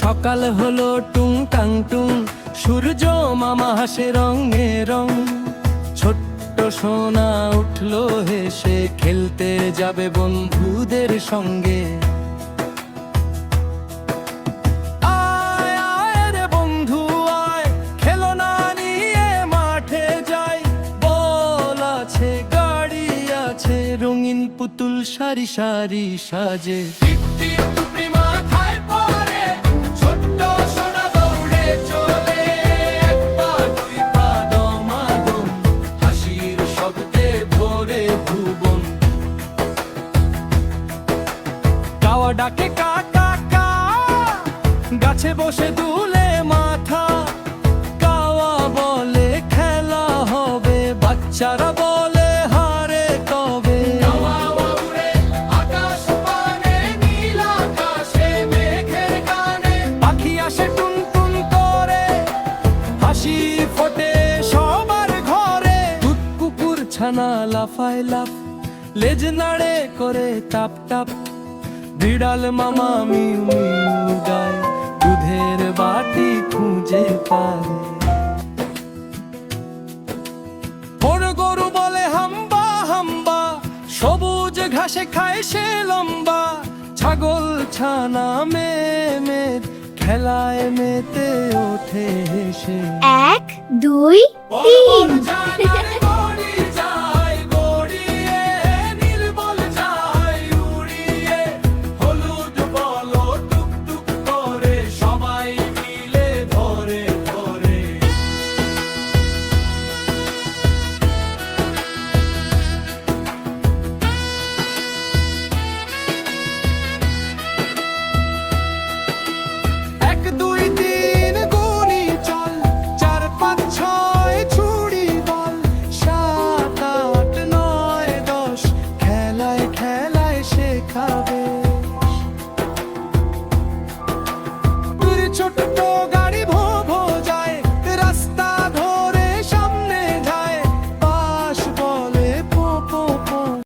সকাল হলো টুং টাং টুং, সূর্য মামা হাসে রঙে রং। ছোট্ট সোনা উঠলো হেসে, খেলতে যাবে বন্ধুদের সঙ্গে। আয় আয় রে বন্ধু আয়, খেলনা নিয়ে মাঠে যাই। বল আছে, গাড়ি আছে, রঙিন পুতুল সারি সারি সাজে। ডাকে কা কা কা, গাছে বসে দুলে মাথা। কাওয়া বলে খেলা হবে, বাচ্চারা বলে হারে কবে। পাখি আসে টুন টুন করে, হাসি ফোটে সবার ঘরে। দুধ কুকুর ছানা লাফায় লাফ, লেজ নাড়ে করে টাপ টাপ। বিড়াল মামা মিউ মিউ গায়, দুধের বাটি খুঁজে পায়। বড় গরু বলে হাম্বা হাম্বা, সবুজ ঘাসে খায় সে লম্বা। ছাগল ছানা মেয়ের, খেলায় মেতে ওঠে হেসে। 1 2 3